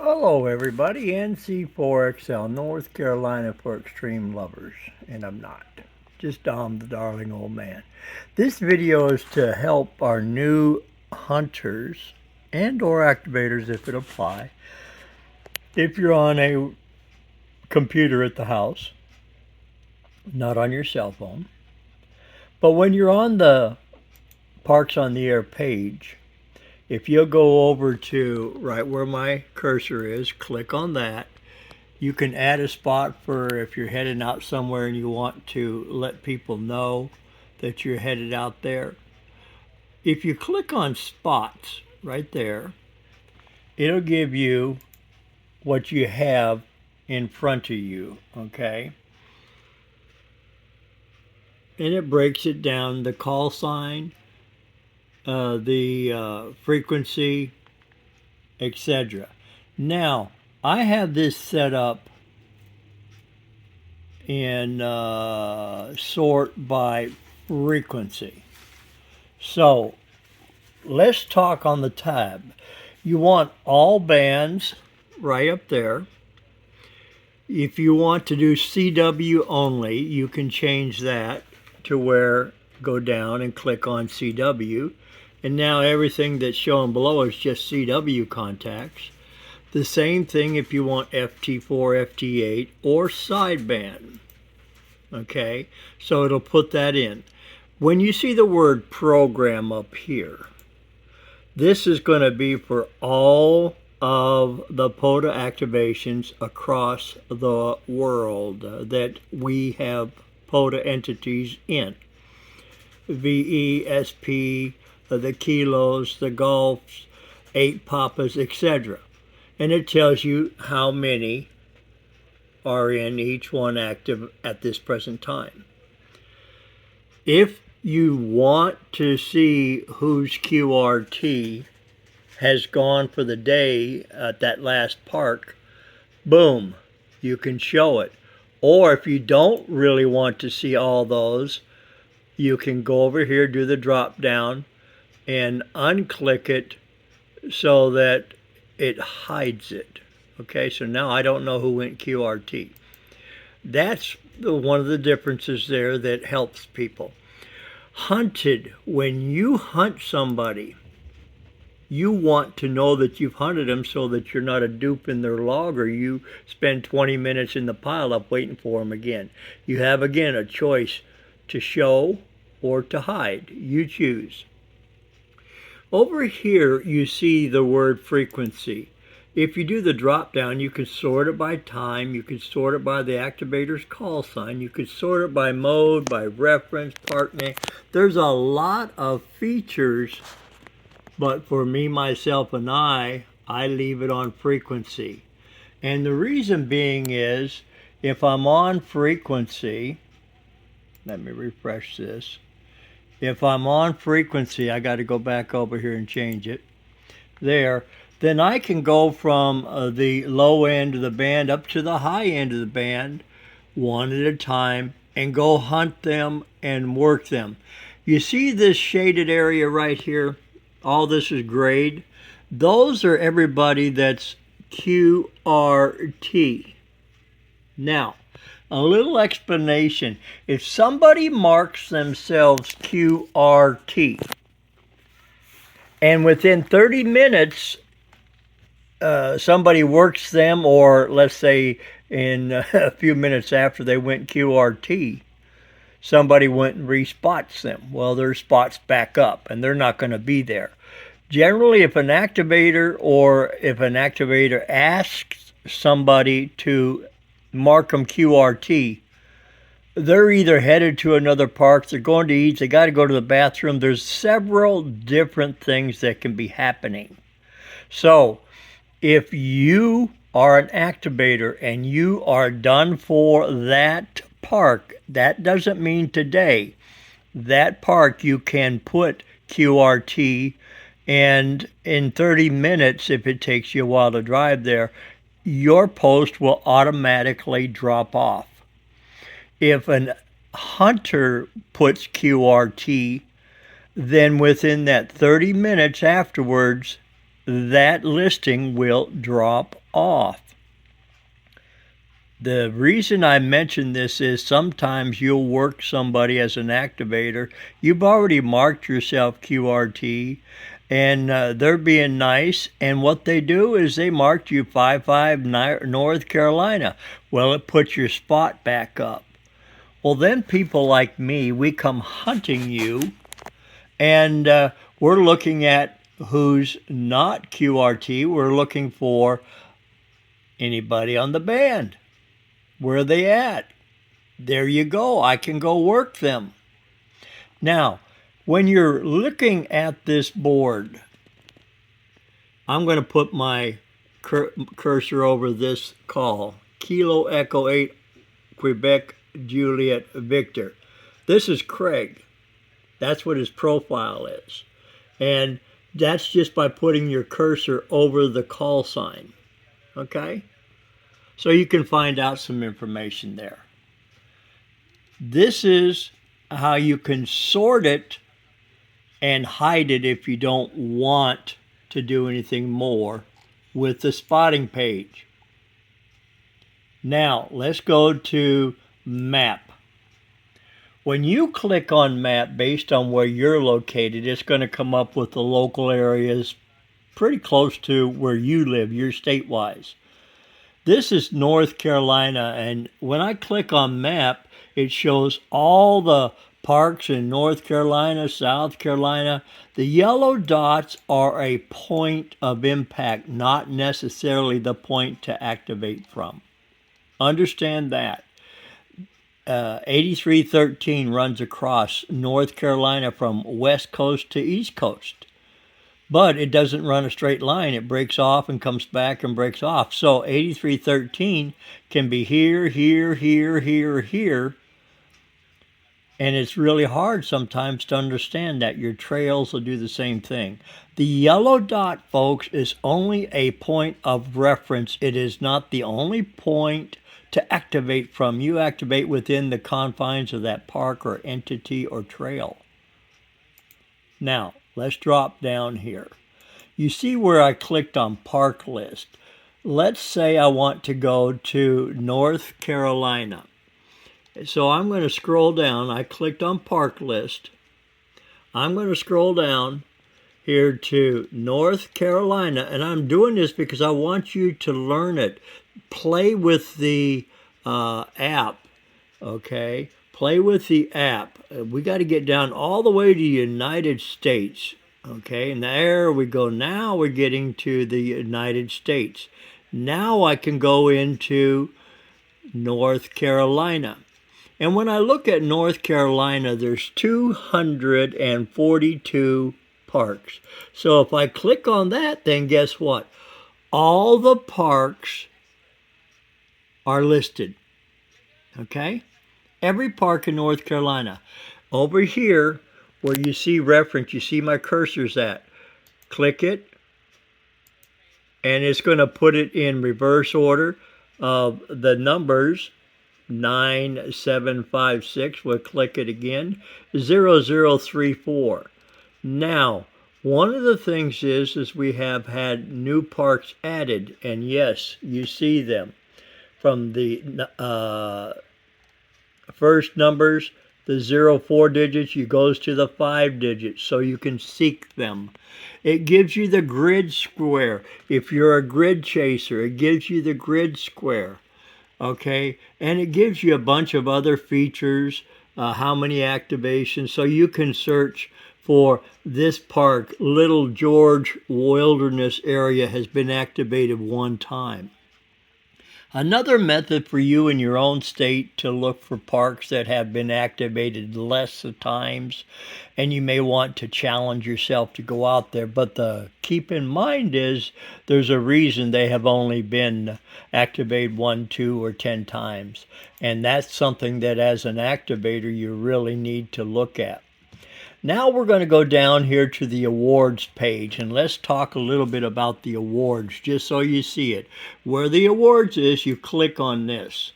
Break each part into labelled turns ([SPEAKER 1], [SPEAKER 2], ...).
[SPEAKER 1] Hello everybody, NC4XL, North Carolina for extreme lovers, and I'm not. Just Dom, the darling old man. This video is to help our new hunters and or activators if it apply. If you're on a computer at the house, not on your cell phone, but when you're on the Parks on the Air page, if you'll go over to right where my cursor is, click on that. You can add a spot for if you're heading out somewhere and you want to let people know that you're headed out there. If you click on spots right there, it'll give you what you have in front of you, okay? And it breaks it down, the call sign, the frequency, etc. Now, I have this set up in sort by frequency. So let's talk on the tab. You want all bands right up there. If you want to do CW only, you can change that to where go down and click on CW. And now everything that's shown below is just CW contacts. The same thing if you want FT4, FT8, or sideband. Okay, so it'll put that in. When you see the word program up here, this is going to be for all of the POTA activations across the world that we have POTA entities in. VE, SP, the kilos, the golfs, 8 papas, etc. And it tells you how many are in each one active at this present time. If you want to see whose QRT has gone for the day at that last park, boom, you can show it. Or if you don't really want to see all those, you can go over here, do the drop down, and unclick it so that it hides it. Okay, so now I don't know who went QRT. That's one of the differences there that helps people. Hunted, when you hunt somebody, you want to know that you've hunted them so that you're not a dupe in their log or you spend 20 minutes in the pileup waiting for them again. You have, again, a choice to show or to hide. You choose. Over here, you see the word frequency. If you do the drop down, you can sort it by time, you can sort it by the activator's call sign, you can sort it by mode, by reference, part name. There's a lot of features, but for me, myself, and I leave it on frequency. And the reason being is, if I'm on frequency, let me refresh this. If I'm on frequency, I got to go back over here and change it. There. Then I can go from the low end of the band up to the high end of the band, one at a time, and go hunt them and work them. You see this shaded area right here? All this is grayed. Those are everybody that's QRT. Now, a little explanation. If somebody marks themselves QRT, and within 30 minutes, somebody works them, or let's say in a few minutes after they went QRT, somebody went and respots them. Well, their spots back up, and they're not going to be there. Generally, if an activator asks somebody to mark them QRT, they're either headed to another park, they're going to eat, they got to go to the bathroom. There's several different things that can be happening. So if you are an activator and you are done for that park, that doesn't mean today. That park you can put QRT, and in 30 minutes, if it takes you a while to drive there, your post will automatically drop off. If an hunter puts QRT, then within that 30 minutes afterwards, that listing will drop off. The reason I mention this is sometimes you'll work somebody as an activator. You've already marked yourself QRT, and they're being nice. And what they do is they marked you 55 North Carolina. Well, it puts your spot back up. Well, then people like me, we come hunting you, and we're looking at who's not QRT. We're looking for anybody on the band. Where are they at? There you go. I can go work them. Now, when you're looking at this board, I'm going to put my cursor over this call. Kilo Echo 8 Quebec Juliet Victor. This is Craig. That's what his profile is. And that's just by putting your cursor over the call sign. Okay? So you can find out some information there. This is how you can sort it and hide it if you don't want to do anything more with the spotting page. Now, let's go to map. When you click on map based on where you're located, it's going to come up with the local areas pretty close to where you live, your state-wise. This is North Carolina, and when I click on map, it shows all the parks in North Carolina, South Carolina. The yellow dots are a point of impact, not necessarily the point to activate from. Understand that. 8313 runs across North Carolina from west coast to east coast. But it doesn't run a straight line. It breaks off and comes back and breaks off. So 8313 can be here, here, here, here, here. And it's really hard sometimes to understand that. Your trails will do the same thing. The yellow dot, folks, is only a point of reference. It is not the only point to activate from. You activate within the confines of that park or entity or trail. Now, let's drop down here. You see where I clicked on park list. Let's say I want to go to North Carolina. So I'm going to scroll down. I clicked on park list. I'm going to scroll down here to North Carolina, and I'm doing this because I want you to learn it. Play with the app, okay? Play with the app. We got to get down all the way to United States, okay? And there we go. Now we're getting to the United States. Now I can go into North Carolina. And when I look at North Carolina, there's 242 parks. So if I click on that, then guess what? All the parks are listed, okay? Every park in North Carolina. Over here, where you see reference, you see my cursor's at. Click it, and it's going to put it in reverse order of the numbers. 9756, we'll click it again, 0034. Now, one of the things is we have had new parks added, and yes, you see them. From the first numbers, the 04 digits, you goes to the 5 digits, so you can seek them. It gives you the grid square. If you're a grid chaser, it gives you the grid square. Okay, and it gives you a bunch of other features, how many activations, so you can search for this park. Little George Wilderness Area has been activated one time. Another method for you in your own state to look for parks that have been activated less times, and you may want to challenge yourself to go out there, but keep in mind is there's a reason they have only been activated 1, 2, or 10 times, and that's something that as an activator you really need to look at. Now we're going to go down here to the awards page, and let's talk a little bit about the awards, just so you see it. Where the awards is, you click on this.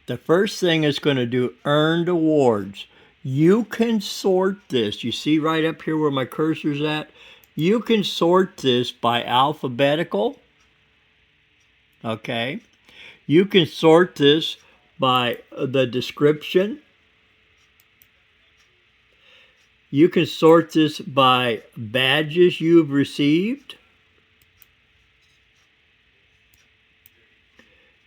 [SPEAKER 1] The first thing it's going to do, earned awards. You can sort this. You see right up here where my cursor's at? You can sort this by alphabetical. Okay. You can sort this by the description. You can sort this by badges you've received.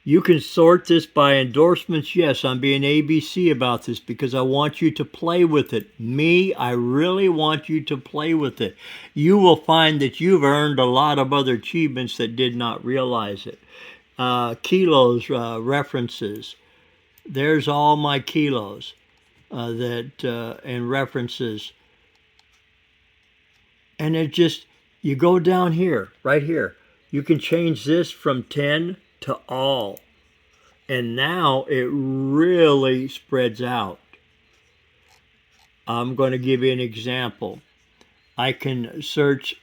[SPEAKER 1] You can sort this by endorsements. Yes, I'm being ABC about this because I want you to play with it. Me, I really want you to play with it. You will find that you've earned a lot of other achievements that did not realize it. Kilos, references. There's all my kilos and references. And it just, you go down here, right here. You can change this from 10 to all. And now it really spreads out. I'm going to give you an example. I can search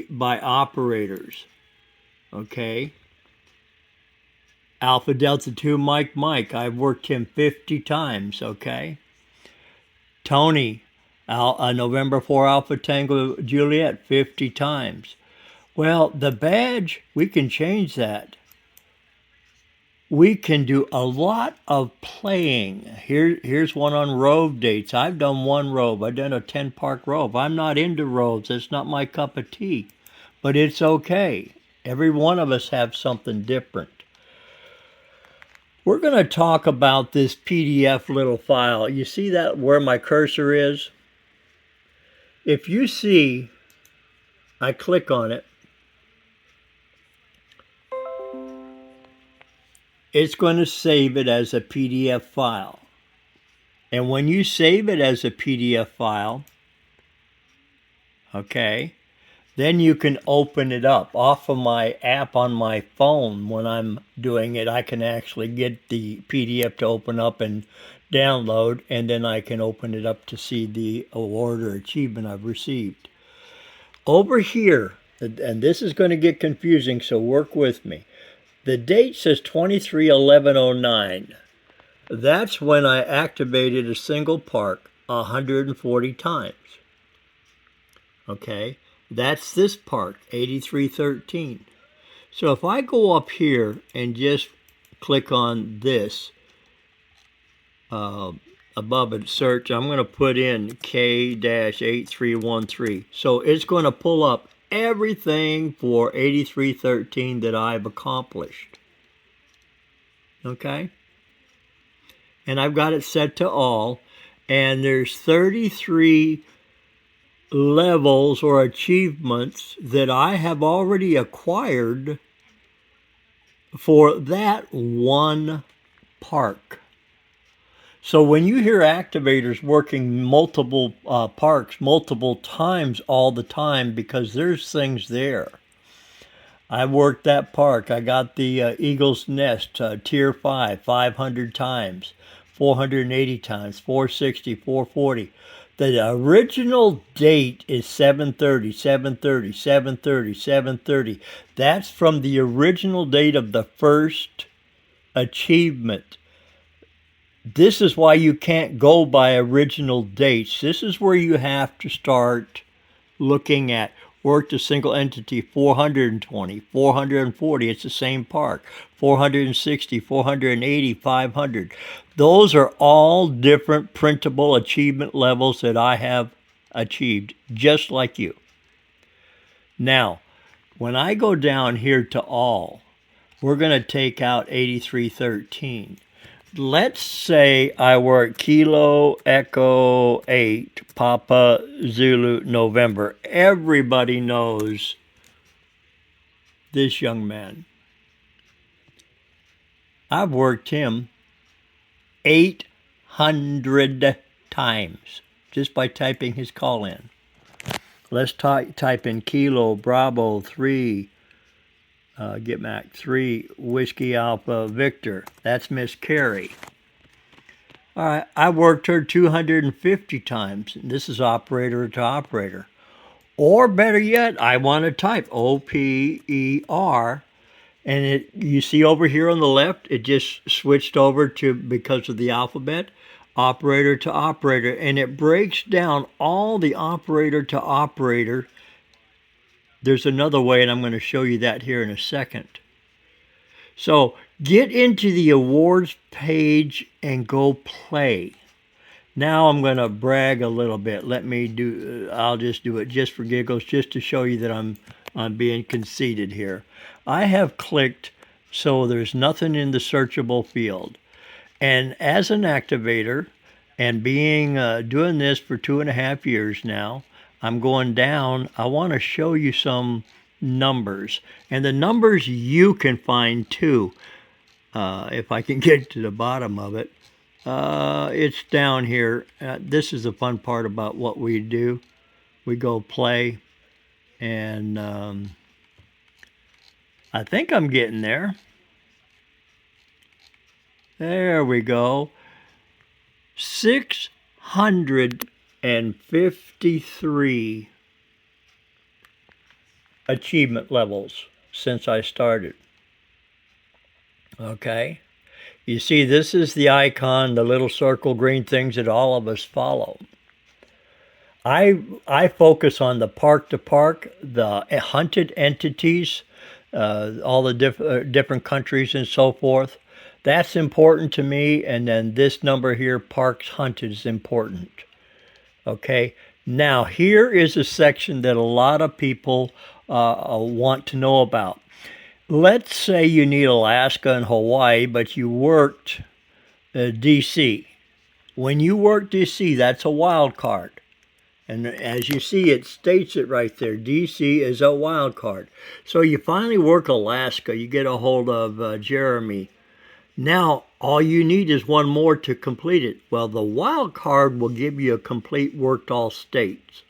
[SPEAKER 1] by operators. Okay. Alpha Delta 2 Mike. I've worked him 50 times. Okay. Tony, November 4 Alpha Tango Juliet 50 times. Well, the badge, we can change that. We can do a lot of playing. Here's one on rove dates. I've done one rove. I've done a 10-park rove. I'm not into roves. It's not my cup of tea. But it's okay. Every one of us have something different. We're going to talk about this PDF little file. You see that where my cursor is? If you see, I click on it, it's going to save it as a PDF file. And when you save it as a PDF file, okay, then you can open it up. Off of my app on my phone, when I'm doing it, I can actually get the PDF to open up and download, and then I can open it up to see the award or achievement I've received. Over here, and this is going to get confusing, so work with me. The date says 23/11/09. That's when I activated a single park 140 times. Okay, that's this park, 8313. So if I go up here and just click on this, above it, search, I'm going to put in K-8313. So it's going to pull up everything for 8313 that I've accomplished. Okay? And I've got it set to all. And there's 33 levels or achievements that I have already acquired for that one park. So when you hear activators working multiple parks multiple times all the time, because there's things there. I worked that park. I got the Eagle's Nest, Tier 5, 500 times, 480 times, 460, 440. The original date is 7/30, 7/30, 7/30, 7/30. That's from the original date of the first achievement. This is why you can't go by original dates. This is where you have to start looking at worked a single entity 420, 440, it's the same park, 460, 480, 500. Those are all different printable achievement levels that I have achieved, just like you. Now, when I go down here to all, we're going to take out 8313. Let's say I work Kilo Echo 8, Papa Zulu November. Everybody knows this young man. I've worked him 800 times just by typing his call in. Let's type in Kilo Bravo 3, get Mac 3, Whiskey Alpha Victor. That's Miss Carrie. All right, I worked her 250 times. This is operator to operator. Or better yet, I want to type OPER, and you see over here on the left, it just switched over to, because of the alphabet, operator to operator, and it breaks down all the operator to operator There's another way, and I'm going to show you that here in a second. So get into the awards page and go play. Now I'm going to brag a little bit. I'll just do it just for giggles, just to show you that I'm being conceited here. I have clicked so there's nothing in the searchable field. And as an activator and being doing this for 2.5 years now, I'm going down. I want to show you some numbers. And the numbers you can find too, if I can get to the bottom of it. It's down here. This is the fun part about what we do. We go play, and I think I'm getting there. There we go. 653 achievement levels since I started. Okay. You see, this is the icon, the little circle green things that all of us follow. I focus on the park to park, the hunted entities, all the different countries and so forth. That's important to me. And then this number here, parks hunted, is important. Okay. Now, here is a section that a lot of people want to know about. Let's say you need Alaska and Hawaii, but you worked D.C. When you work D.C., that's a wild card. And as you see, it states it right there. D.C. is a wild card. So you finally work Alaska. You get a hold of Jeremy. Now, all you need is one more to complete it. Well, the wild card will give you a complete worked all states.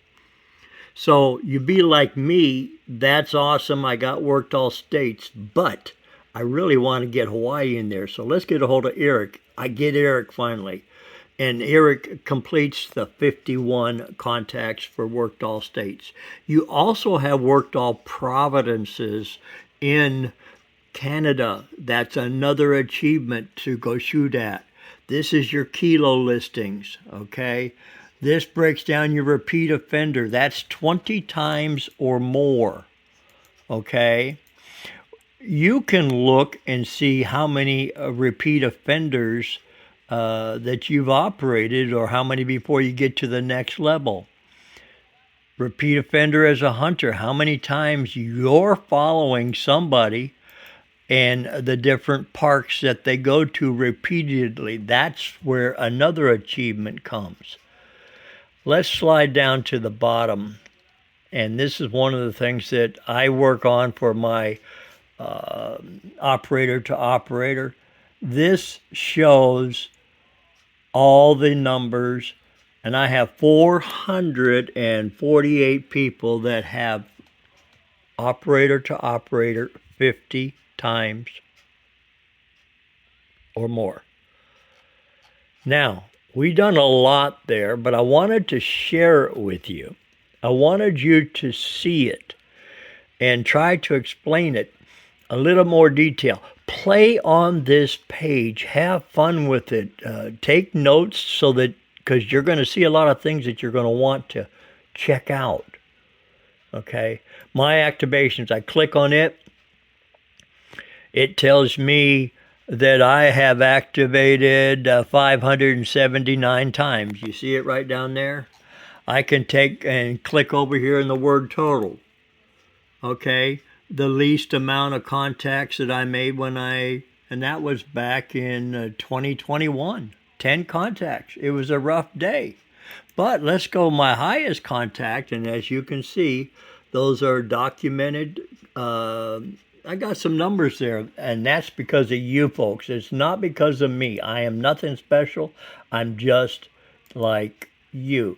[SPEAKER 1] So you be like me, that's awesome, I got worked all states, but I really want to get Hawaii in there. So let's get a hold of Eric. I get Eric finally. And Eric completes the 51 contacts for worked all states. You also have worked all provinces in Canada. That's another achievement to go shoot at. This is your kilo listings, okay? This breaks down your repeat offender. That's 20 times or more, okay? You can look and see how many repeat offenders that you've operated, or how many before you get to the next level. Repeat offender as a hunter, how many times you're following somebody and the different parks that they go to repeatedly. That's where another achievement comes. Let's slide down to the bottom. And this is one of the things that I work on for my operator to operator. This shows all the numbers, and I have 448 people that have operator to operator 50 times or more. Now, we've done a lot there, but I wanted to share it with you. I wanted you to see it and try to explain it a little more detail. Play on this page. Have fun with it. Take notes so that, because you're going to see a lot of things that you're going to want to check out. Okay? My activations, I click on it. It tells me that I have activated 579 times. You see it right down there? I can take and click over here in the word total. Okay? The least amount of contacts that I made and that was back in 2021. 10 contacts. It was a rough day. But let's go my highest contact, and as you can see, those are documented. I got some numbers there, and that's because of you folks. It's not because of me. I am nothing special. I'm just like you.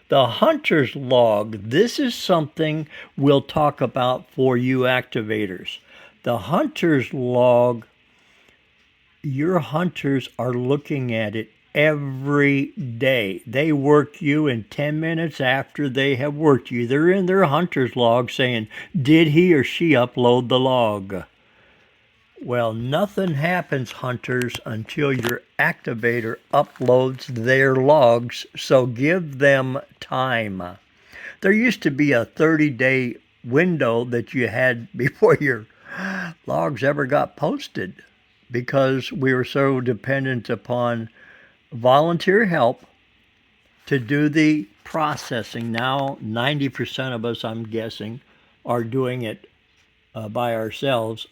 [SPEAKER 1] The hunter's log, this is something we'll talk about for you activators. The hunter's log, your hunters are looking at it every day. They work you, in 10 minutes after they have worked you, they're in their hunter's log saying, did he or she upload the log? Well, nothing happens, hunters, until your activator uploads their logs, so give them time. There used to be a 30-day window that you had before your logs ever got posted, because we were so dependent upon volunteer help to do the processing. Now 90% of us, I'm guessing, are doing it by ourselves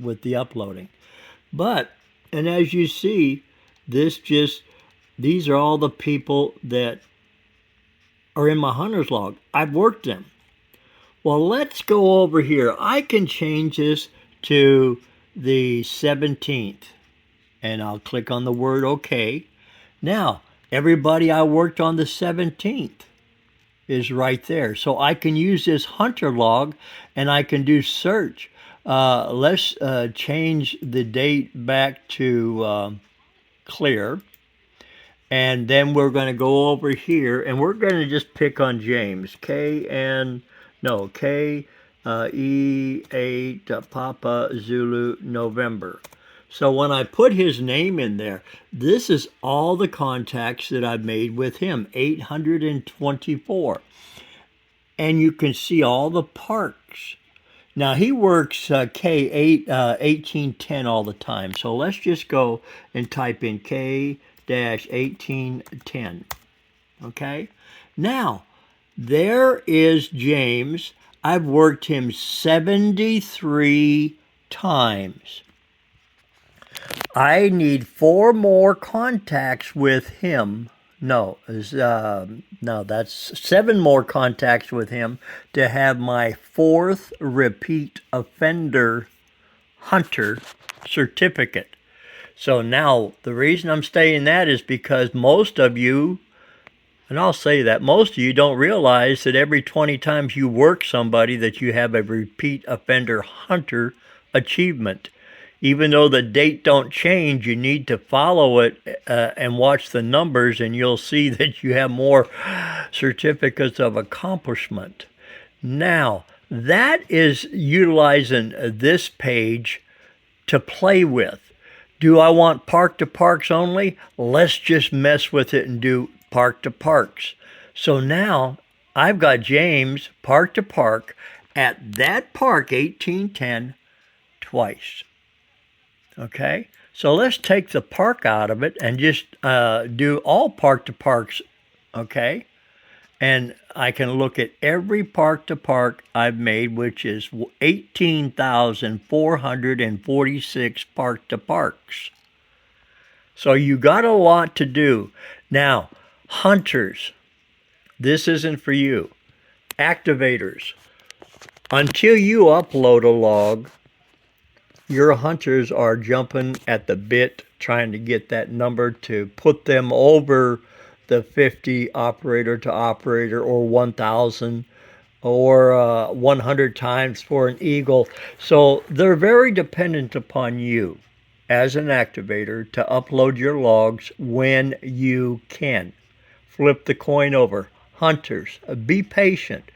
[SPEAKER 1] with the uploading. But, and as you see, these are all the people that are in my hunter's log. I've worked them. Well, let's go over here. I can change this to the 17th, and I'll click on the word OK. Now, everybody I worked on the 17th is right there. So I can use this hunter log and I can do search. Let's change the date back to clear. And then we're going to go over here and we're going to just pick on James. K8 Papa Zulu November. So when I put his name in there, this is all the contacts that I've made with him, 824. And you can see all the parks. Now he works K8 1810 all the time. So let's just go and type in K-1810. Okay? Now, there is James. I've worked him 73 times. I need 4 more contacts with him. No, that's 7 more contacts with him to have my 4th repeat offender hunter certificate. So now the reason I'm saying that is because most of you, and I'll say that, most of you don't realize that every 20 times you work somebody that you have a repeat offender hunter achievement. Even though the date don't change, you need to follow it and watch the numbers, and you'll see that you have more certificates of accomplishment. Now, that is utilizing this page to play with. Do I want park to parks only? Let's just mess with it and do park to parks. So now I've got James park to park at that park 1810 twice. Okay, so let's take the park out of it and just do all park to parks, okay? And I can look at every park to park I've made, which is 18,446 park to parks. So you got a lot to do. Now, hunters, this isn't for you. Activators, until you upload a log, your hunters are jumping at the bit trying to get that number to put them over the 50 operator to operator, or 1,000 or 100 times for an eagle. So they're very dependent upon you as an activator to upload your logs when you can. Flip the coin over. Hunters, be patient.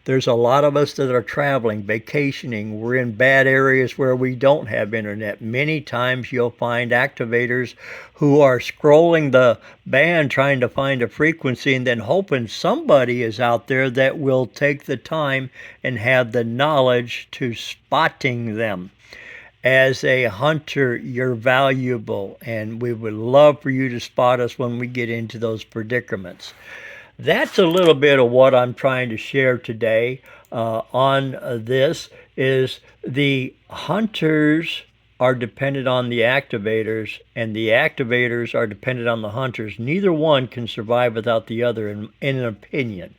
[SPEAKER 1] There's a lot of us that are traveling, vacationing. We're in bad areas where we don't have internet. Many times you'll find activators who are scrolling the band trying to find a frequency and then hoping somebody is out there that will take the time and have the knowledge to spotting them. As a hunter, you're valuable, and we would love for you to spot us when we get into those predicaments. That's a little bit of what I'm trying to share today on this. Is the hunters are dependent on the activators, and the activators are dependent on the hunters. Neither one can survive without the other, in an opinion.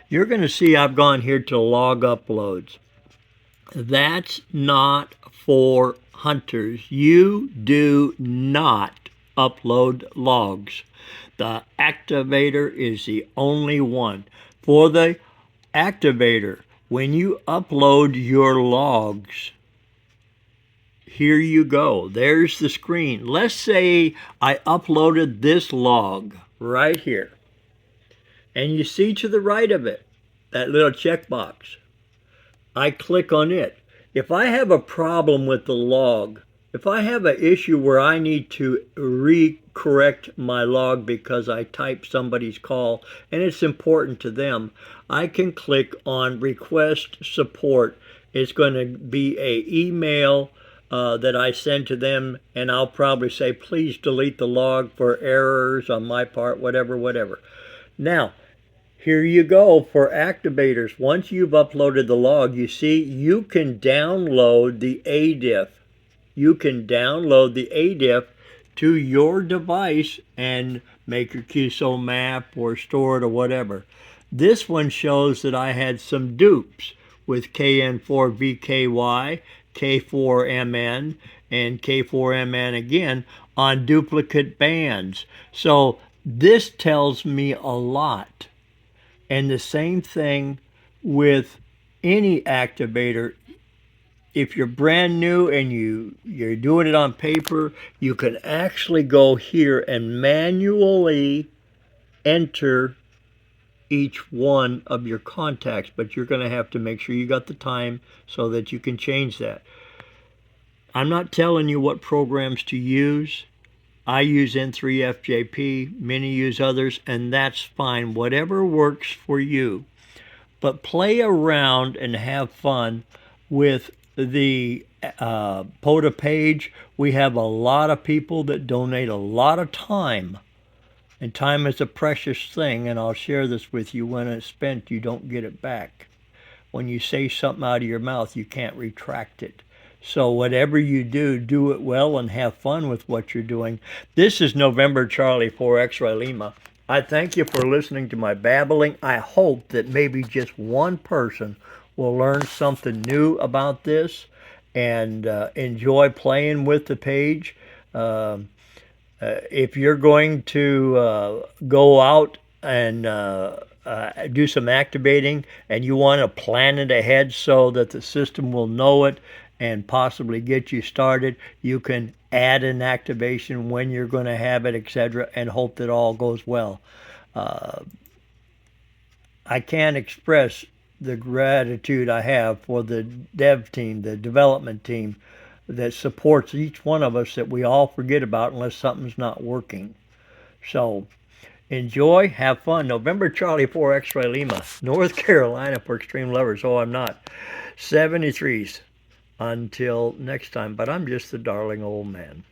[SPEAKER 1] You're going to see I've gone here to log uploads. That's not for hunters. You do not upload logs. The activator is the only one. For the activator, when you upload your logs, here you go. There's the screen. Let's say I uploaded this log right here. And you see to the right of it, that little checkbox. I click on it. If I have a problem with the log, If I have an issue where I need to re-correct my log because I typed somebody's call and it's important to them, I can click on request support. It's going to be a email that I send to them, and I'll probably say, please delete the log for errors on my part, whatever, whatever. Now, here you go for activators. Once you've uploaded the log, you see you can download the ADIF. You can download the ADIF to your device and make your QSO map or store it or whatever. This one shows that I had some dupes with KN4VKY, K4MN, and K4MN again on duplicate bands. So this tells me a lot. And the same thing with any activator. If you're brand new and you're doing it on paper, you can actually go here and manually enter each one of your contacts, but you're going to have to make sure you got the time so that you can change that. I'm not telling you what programs to use. I use N3FJP, many use others, and that's fine. Whatever works for you. But play around and have fun with the POTA page. We have a lot of people that donate a lot of time, and time is a precious thing, and I'll share this with you. When it's spent, you don't get it back. When you say something out of your mouth, you can't retract it. So whatever you do, do it well and have fun with what you're doing. This is November Charlie 4 X-Ray Lima. I thank you for listening to my babbling. I hope that maybe just one person will learn something new about this and enjoy playing with the page. If you're going to go out and do some activating and you want to plan it ahead so that the system will know it and possibly get you started, you can add an activation when you're going to have it, etc., and hope that all goes well. I can't express the gratitude I have for the dev team, the development team that supports each one of us that we all forget about unless something's not working. So enjoy, have fun. November Charlie 4 X-Ray Lima, North Carolina for extreme lovers. Oh, I'm not. 73s. Until next time, but I'm just the darling old man.